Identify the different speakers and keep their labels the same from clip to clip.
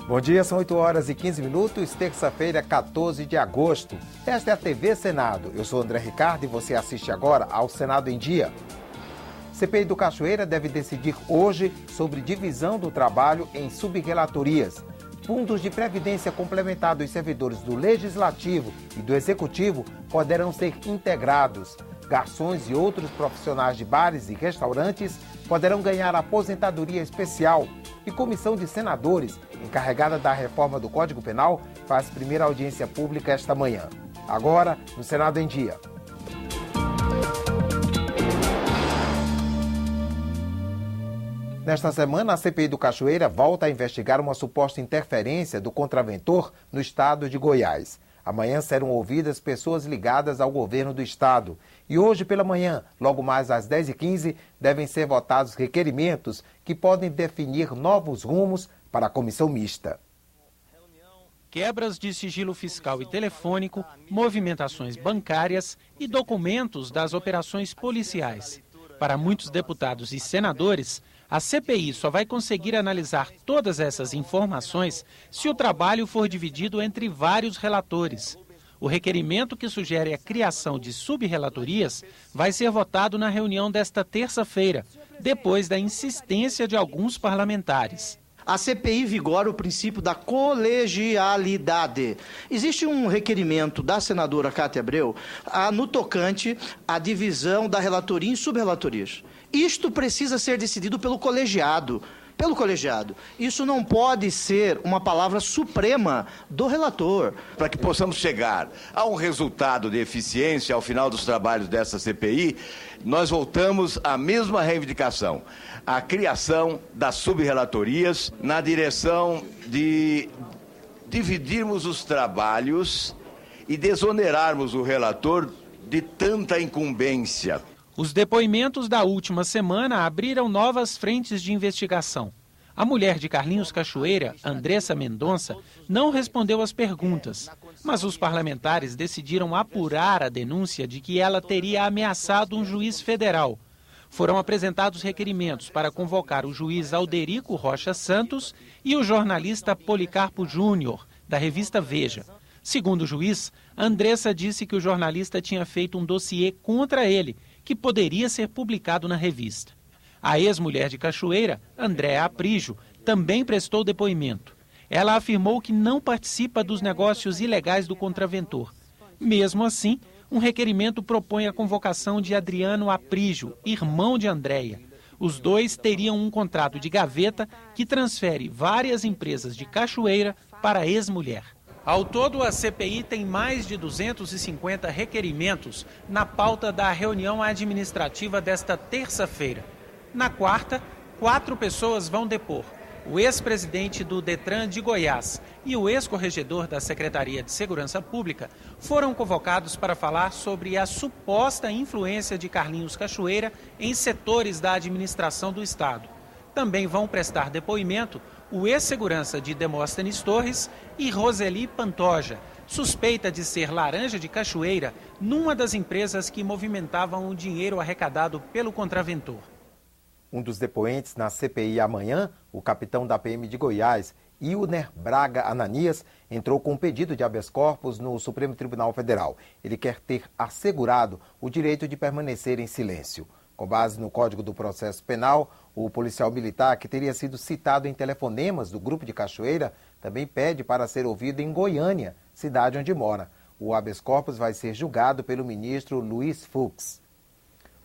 Speaker 1: Bom dia, são 8h15, terça-feira, 14 de agosto. Esta é a TV Senado. Eu sou André Ricardo e você assiste agora ao Senado em Dia. CPI do Cachoeira deve decidir hoje sobre divisão do trabalho em subrelatorias. Fundos de previdência complementar dos servidores do Legislativo e do Executivo poderão ser integrados. Garçons e outros profissionais de bares e restaurantes poderão ganhar aposentadoria especial. E comissão de senadores, encarregada da reforma do Código Penal, faz primeira audiência pública esta manhã. Agora, no Senado em Dia. Nesta semana, a CPI do Cachoeira volta a investigar uma suposta interferência do contraventor no estado de Goiás. Amanhã serão ouvidas pessoas ligadas ao governo do estado. E hoje pela manhã, logo mais às 10h15, devem ser votados requerimentos que podem definir novos rumos para a comissão mista.
Speaker 2: Quebras de sigilo fiscal e telefônico, movimentações bancárias e documentos das operações policiais. Para muitos deputados e senadores, a CPI só vai conseguir analisar todas essas informações se o trabalho for dividido entre vários relatores. O requerimento que sugere a criação de subrelatorias vai ser votado na reunião desta terça-feira, depois da insistência de alguns parlamentares.
Speaker 3: A CPI vigora o princípio da colegialidade. Existe um requerimento da senadora Cátia Abreu no tocante à divisão da relatoria em subrelatorias. Isto precisa ser decidido pelo colegiado. Isso não pode ser uma palavra suprema do relator.
Speaker 4: Para que possamos chegar a um resultado de eficiência ao final dos trabalhos dessa CPI, nós voltamos à mesma reivindicação, a criação das subrelatorias na direção de dividirmos os trabalhos e desonerarmos o relator de tanta incumbência.
Speaker 2: Os depoimentos da última semana abriram novas frentes de investigação. A mulher de Carlinhos Cachoeira, Andressa Mendonça, não respondeu às perguntas, mas os parlamentares decidiram apurar a denúncia de que ela teria ameaçado um juiz federal. Foram apresentados requerimentos para convocar o juiz Alderico Rocha Santos e o jornalista Policarpo Júnior, da revista Veja. Segundo o juiz, Andressa disse que o jornalista tinha feito um dossiê contra ele, que poderia ser publicado na revista. A ex-mulher de Cachoeira, Andréa Aprígio, também prestou depoimento. Ela afirmou que não participa dos negócios ilegais do contraventor. Mesmo assim, um requerimento propõe a convocação de Adriano Aprígio, irmão de Andréia. Os dois teriam um contrato de gaveta que transfere várias empresas de Cachoeira para a ex-mulher. Ao todo, a CPI tem mais de 250 requerimentos na pauta da reunião administrativa desta terça-feira. Na quarta, 4 pessoas vão depor. O ex-presidente do Detran de Goiás e o ex-corregedor da Secretaria de Segurança Pública foram convocados para falar sobre a suposta influência de Carlinhos Cachoeira em setores da administração do Estado. Também vão prestar depoimento o ex-segurança de Demóstenes Torres e Roseli Pantoja, suspeita de ser laranja de Cachoeira numa das empresas que movimentavam o dinheiro arrecadado pelo contraventor.
Speaker 1: Um dos depoentes na CPI amanhã, o capitão da PM de Goiás, Ilner Braga Ananias, entrou com um pedido de habeas corpus no Supremo Tribunal Federal. Ele quer ter assegurado o direito de permanecer em silêncio. Com base no Código do Processo Penal, o policial militar, que teria sido citado em telefonemas do grupo de Cachoeira, também pede para ser ouvido em Goiânia, cidade onde mora. O habeas corpus vai ser julgado pelo ministro Luiz Fux.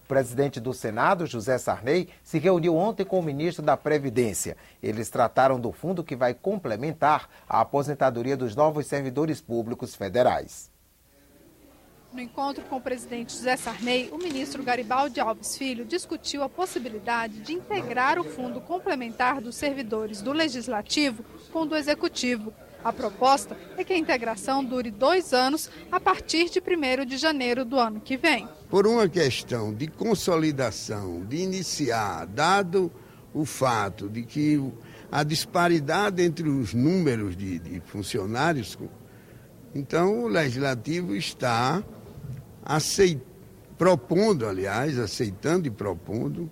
Speaker 1: O presidente do Senado, José Sarney, se reuniu ontem com o ministro da Previdência. Eles trataram do fundo que vai complementar a aposentadoria dos novos servidores públicos federais.
Speaker 5: No encontro com o presidente José Sarney, o ministro Garibaldi Alves Filho discutiu a possibilidade de integrar o fundo complementar dos servidores do Legislativo com o do Executivo. A proposta é que a integração dure 2 anos a partir de 1º de janeiro do ano que vem.
Speaker 6: Por uma questão de consolidação, de iniciar, dado o fato de que a disparidade entre os números de funcionários, então o Legislativo está aceitando e propondo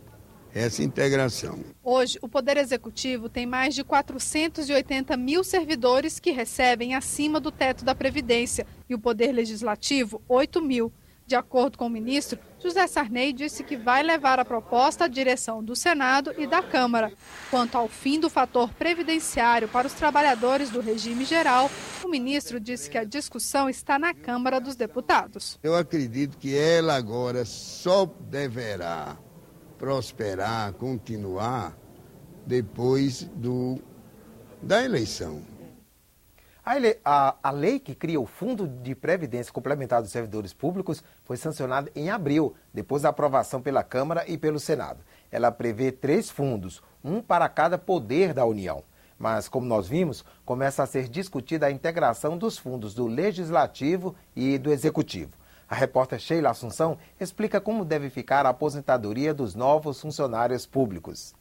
Speaker 6: essa integração.
Speaker 5: Hoje, o Poder Executivo tem mais de 480 mil servidores que recebem acima do teto da Previdência e o Poder Legislativo, 8 mil. De acordo com o ministro, José Sarney disse que vai levar a proposta à direção do Senado e da Câmara. Quanto ao fim do fator previdenciário para os trabalhadores do regime geral, o ministro disse que a discussão está na Câmara dos Deputados.
Speaker 6: Eu acredito que ela agora só deverá prosperar, continuar depois da eleição.
Speaker 1: A lei que cria o Fundo de Previdência Complementar dos Servidores Públicos foi sancionada em abril, depois da aprovação pela Câmara e pelo Senado. Ela prevê 3 fundos, um para cada poder da União. Mas, como nós vimos, começa a ser discutida a integração dos fundos do Legislativo e do Executivo. A repórter Sheila Assunção explica como deve ficar a aposentadoria dos novos funcionários públicos.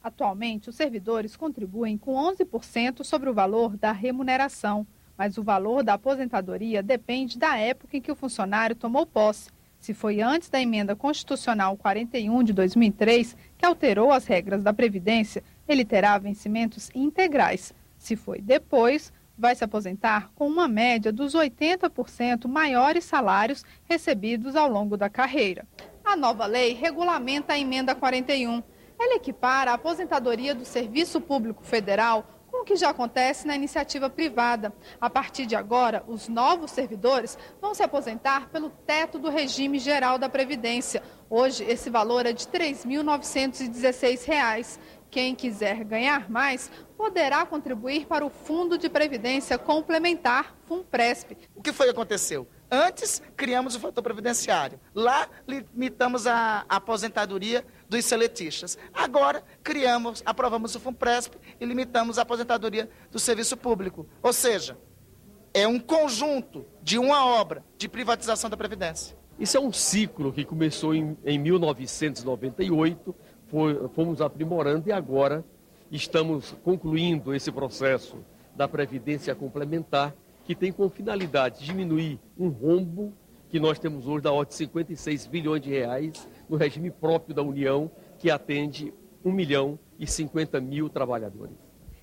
Speaker 5: Atualmente, os servidores contribuem com 11% sobre o valor da remuneração, mas o valor da aposentadoria depende da época em que o funcionário tomou posse. Se foi antes da Emenda Constitucional 41 de 2003, que alterou as regras da Previdência, ele terá vencimentos integrais. Se foi depois, vai se aposentar com uma média dos 80% maiores salários recebidos ao longo da carreira. A nova lei regulamenta a Emenda 41. Ela equipara a aposentadoria do Serviço Público Federal com o que já acontece na iniciativa privada. A partir de agora, os novos servidores vão se aposentar pelo teto do regime geral da Previdência. Hoje, esse valor é de R$ 3.916. Quem quiser ganhar mais poderá contribuir para o Fundo de Previdência Complementar, FUNPRESP.
Speaker 7: O que foi que aconteceu? Antes, criamos o fator previdenciário. Lá, limitamos a aposentadoria dos seletistas. Agora, aprovamos o FUNPRESP e limitamos a aposentadoria do serviço público. Ou seja, é um conjunto de uma obra de privatização da Previdência.
Speaker 8: Isso é um ciclo que começou em 1998, fomos aprimorando e agora estamos concluindo esse processo da Previdência Complementar, que tem como finalidade diminuir um rombo que nós temos hoje da ordem de 56 bilhões de reais no regime próprio da União, que atende 1.050.000 trabalhadores.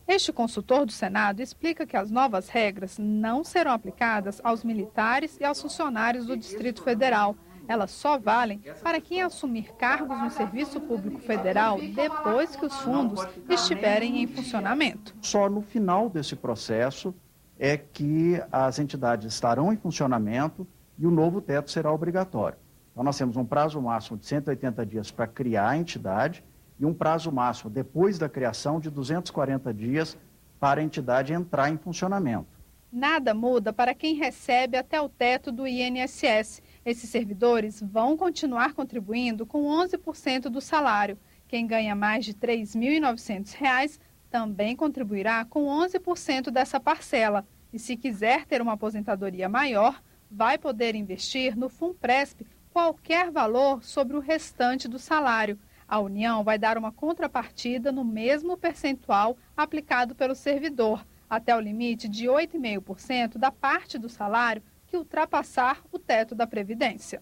Speaker 5: Este consultor do Senado explica que as novas regras não serão aplicadas aos militares e aos funcionários do Distrito Federal. Elas só valem para quem assumir cargos no Serviço Público Federal depois que os fundos estiverem em funcionamento.
Speaker 9: Só no final desse processo é que as entidades estarão em funcionamento e o novo teto será obrigatório. Então, nós temos um prazo máximo de 180 dias para criar a entidade e um prazo máximo, depois da criação, de 240 dias para a entidade entrar em funcionamento.
Speaker 5: Nada muda para quem recebe até o teto do INSS. Esses servidores vão continuar contribuindo com 11% do salário. Quem ganha mais de R$ 3.900 também contribuirá com 11% dessa parcela. E se quiser ter uma aposentadoria maior, vai poder investir no FUNPRESP qualquer valor sobre o restante do salário. A União vai dar uma contrapartida no mesmo percentual aplicado pelo servidor, até o limite de 8,5% da parte do salário que ultrapassar o teto da Previdência.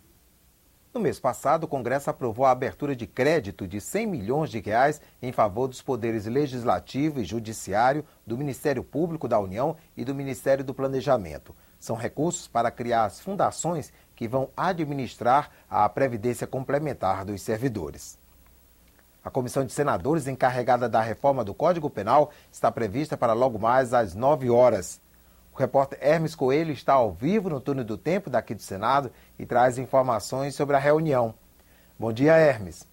Speaker 1: No mês passado, o Congresso aprovou a abertura de crédito de R$ 100 milhões em favor dos poderes Legislativo e Judiciário, do Ministério Público da União e do Ministério do Planejamento. São recursos para criar as fundações que vão administrar a Previdência Complementar dos servidores. A comissão de senadores encarregada da reforma do Código Penal está prevista para logo mais às 9 horas. O repórter Hermes Coelho está ao vivo no Túnel do Tempo daqui do Senado e traz informações sobre a reunião. Bom dia, Hermes.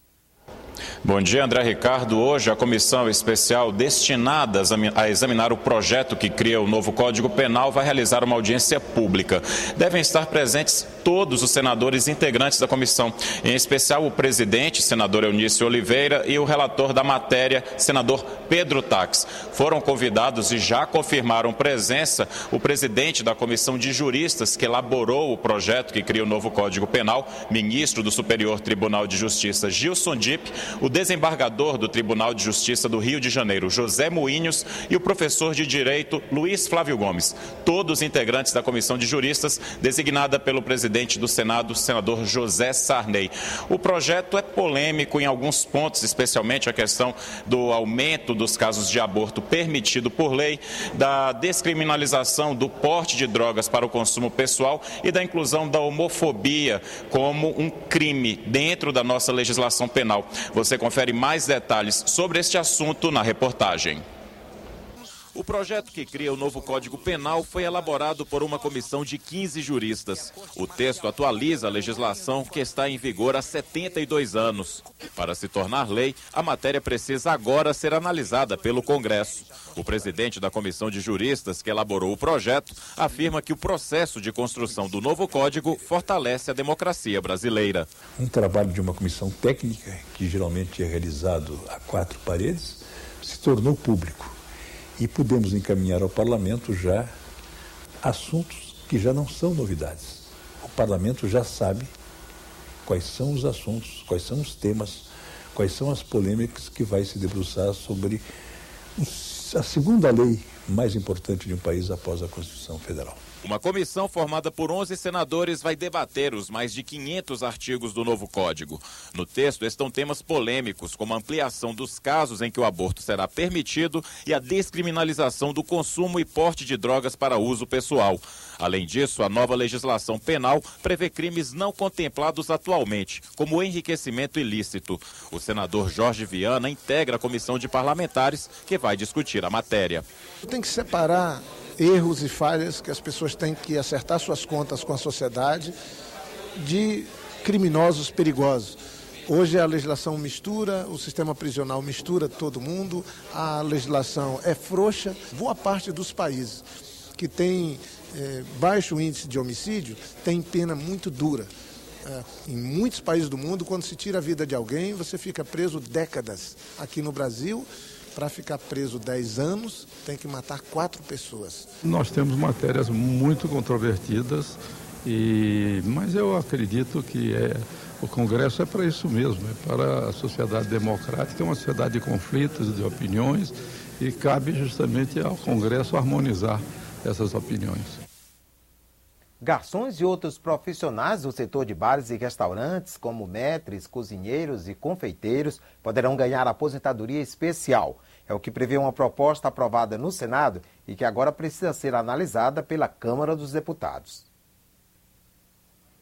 Speaker 10: Bom dia, André Ricardo. Hoje, a comissão especial destinada a examinar o projeto que cria o novo Código Penal vai realizar uma audiência pública. Devem estar presentes todos os senadores integrantes da comissão, em especial o presidente, senador Eunício Oliveira, e o relator da matéria, senador Pedro Tax. Foram convidados e já confirmaram presença o presidente da comissão de juristas que elaborou o projeto que cria o novo Código Penal, ministro do Superior Tribunal de Justiça, Gilson Dias, Sergipe, o desembargador do Tribunal de Justiça do Rio de Janeiro, José Moinhos, e o professor de Direito, Luiz Flávio Gomes, todos integrantes da Comissão de Juristas, designada pelo presidente do Senado, senador José Sarney. O projeto é polêmico em alguns pontos, especialmente a questão do aumento dos casos de aborto permitido por lei, da descriminalização do porte de drogas para o consumo pessoal e da inclusão da homofobia como um crime dentro da nossa legislação penal. Você confere mais detalhes sobre este assunto na reportagem. O projeto que cria o novo Código Penal foi elaborado por uma comissão de 15 juristas. O texto atualiza a legislação que está em vigor há 72 anos. Para se tornar lei, a matéria precisa agora ser analisada pelo Congresso. O presidente da comissão de juristas que elaborou o projeto afirma que o processo de construção do novo código fortalece a democracia brasileira.
Speaker 11: Um trabalho de uma comissão técnica, que geralmente é realizado a 4 paredes, se tornou público. E podemos encaminhar ao parlamento já assuntos que já não são novidades. O parlamento já sabe quais são os assuntos, quais são os temas, quais são as polêmicas que vai se debruçar sobre a segunda lei mais importante de um país após a Constituição Federal.
Speaker 10: Uma comissão formada por 11 senadores vai debater os mais de 500 artigos do novo Código. No texto estão temas polêmicos, como a ampliação dos casos em que o aborto será permitido e a descriminalização do consumo e porte de drogas para uso pessoal. Além disso, a nova legislação penal prevê crimes não contemplados atualmente, como o enriquecimento ilícito. O senador Jorge Viana integra a comissão de parlamentares que vai discutir a matéria.
Speaker 12: Tem que separar erros e falhas que as pessoas têm que acertar suas contas com a sociedade de criminosos perigosos. Hoje a legislação mistura, o sistema prisional mistura todo mundo, a legislação é frouxa. Boa parte dos países que tem baixo índice de homicídio tem pena muito dura. Em muitos países do mundo, quando se tira a vida de alguém, você fica preso décadas. Aqui no Brasil, para ficar preso 10 anos, tem que matar 4 pessoas.
Speaker 13: Nós temos matérias muito controvertidas, mas eu acredito que o Congresso é para isso mesmo, é para a sociedade democrática, é uma sociedade de conflitos, de opiniões, e cabe justamente ao Congresso harmonizar essas opiniões.
Speaker 1: Garçons e outros profissionais do setor de bares e restaurantes, como maîtres, cozinheiros e confeiteiros, poderão ganhar aposentadoria especial. É o que prevê uma proposta aprovada no Senado e que agora precisa ser analisada pela Câmara dos Deputados.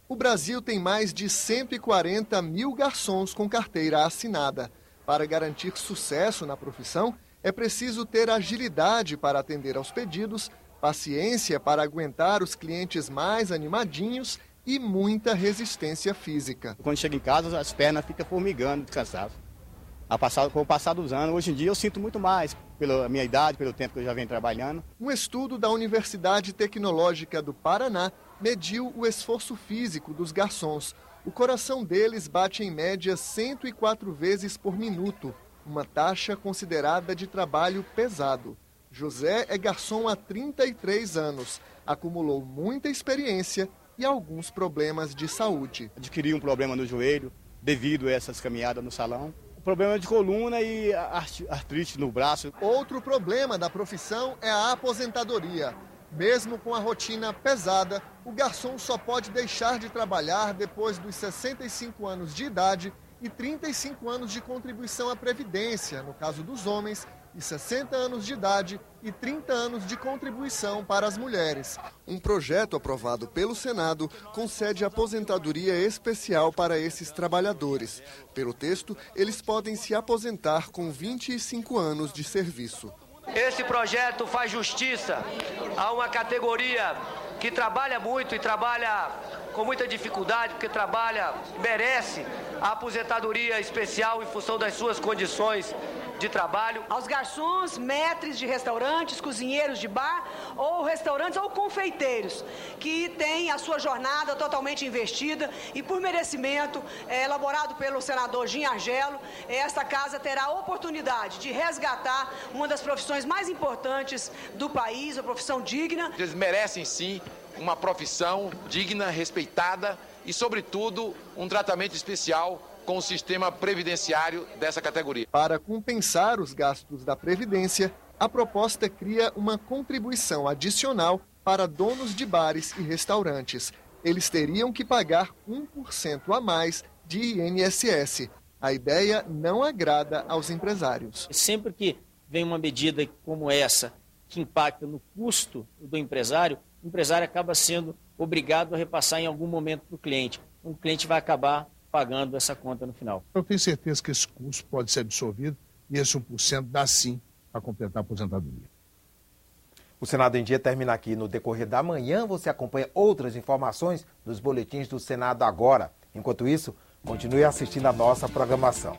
Speaker 14: O Brasil tem mais de 140 mil garçons com carteira assinada. Para garantir sucesso na profissão, é preciso ter agilidade para atender aos pedidos, paciência para aguentar os clientes mais animadinhos e muita resistência física.
Speaker 15: Quando chega em casa, as pernas ficam formigando de cansaço. Com o passar dos anos, hoje em dia eu sinto muito mais, pela minha idade, pelo tempo que eu já venho trabalhando.
Speaker 14: Um estudo da Universidade Tecnológica do Paraná mediu o esforço físico dos garçons. O coração deles bate em média 104 vezes por minuto, uma taxa considerada de trabalho pesado. José é garçom há 33 anos, acumulou muita experiência e alguns problemas de saúde.
Speaker 15: Adquiri um problema no joelho devido a essas caminhadas no salão. O problema de coluna e artrite no braço.
Speaker 14: Outro problema da profissão é a aposentadoria. Mesmo com a rotina pesada, o garçom só pode deixar de trabalhar depois dos 65 anos de idade e 35 anos de contribuição à Previdência, no caso dos homens, e 60 anos de idade e 30 anos de contribuição para as mulheres. Um projeto aprovado pelo Senado concede aposentadoria especial para esses trabalhadores. Pelo texto, eles podem se aposentar com 25 anos de serviço.
Speaker 16: Esse projeto faz justiça a uma categoria que trabalha muito e trabalha com muita dificuldade, porque merece a aposentadoria especial em função das suas condições de trabalho.
Speaker 17: Aos garçons, maîtres de restaurantes, cozinheiros de bar ou restaurantes ou confeiteiros que têm a sua jornada totalmente investida e por merecimento, elaborado pelo senador Gin Argelo, esta casa terá a oportunidade de resgatar uma das profissões mais importantes do país, a profissão digna.
Speaker 18: Eles merecem sim uma profissão digna, respeitada e, sobretudo, um tratamento especial com o sistema previdenciário dessa categoria.
Speaker 14: Para compensar os gastos da Previdência, a proposta cria uma contribuição adicional para donos de bares e restaurantes. Eles teriam que pagar 1% a mais de INSS. A ideia não agrada aos empresários.
Speaker 19: Sempre que vem uma medida como essa, que impacta no custo do empresário, o empresário acaba sendo obrigado a repassar em algum momento para o cliente. O cliente vai acabar pagando essa conta no final.
Speaker 20: Eu tenho certeza que esse custo pode ser absorvido e esse 1% dá sim para completar a aposentadoria.
Speaker 1: O Senado em Dia termina aqui. No decorrer da manhã, você acompanha outras informações nos boletins do Senado agora. Enquanto isso, continue assistindo a nossa programação.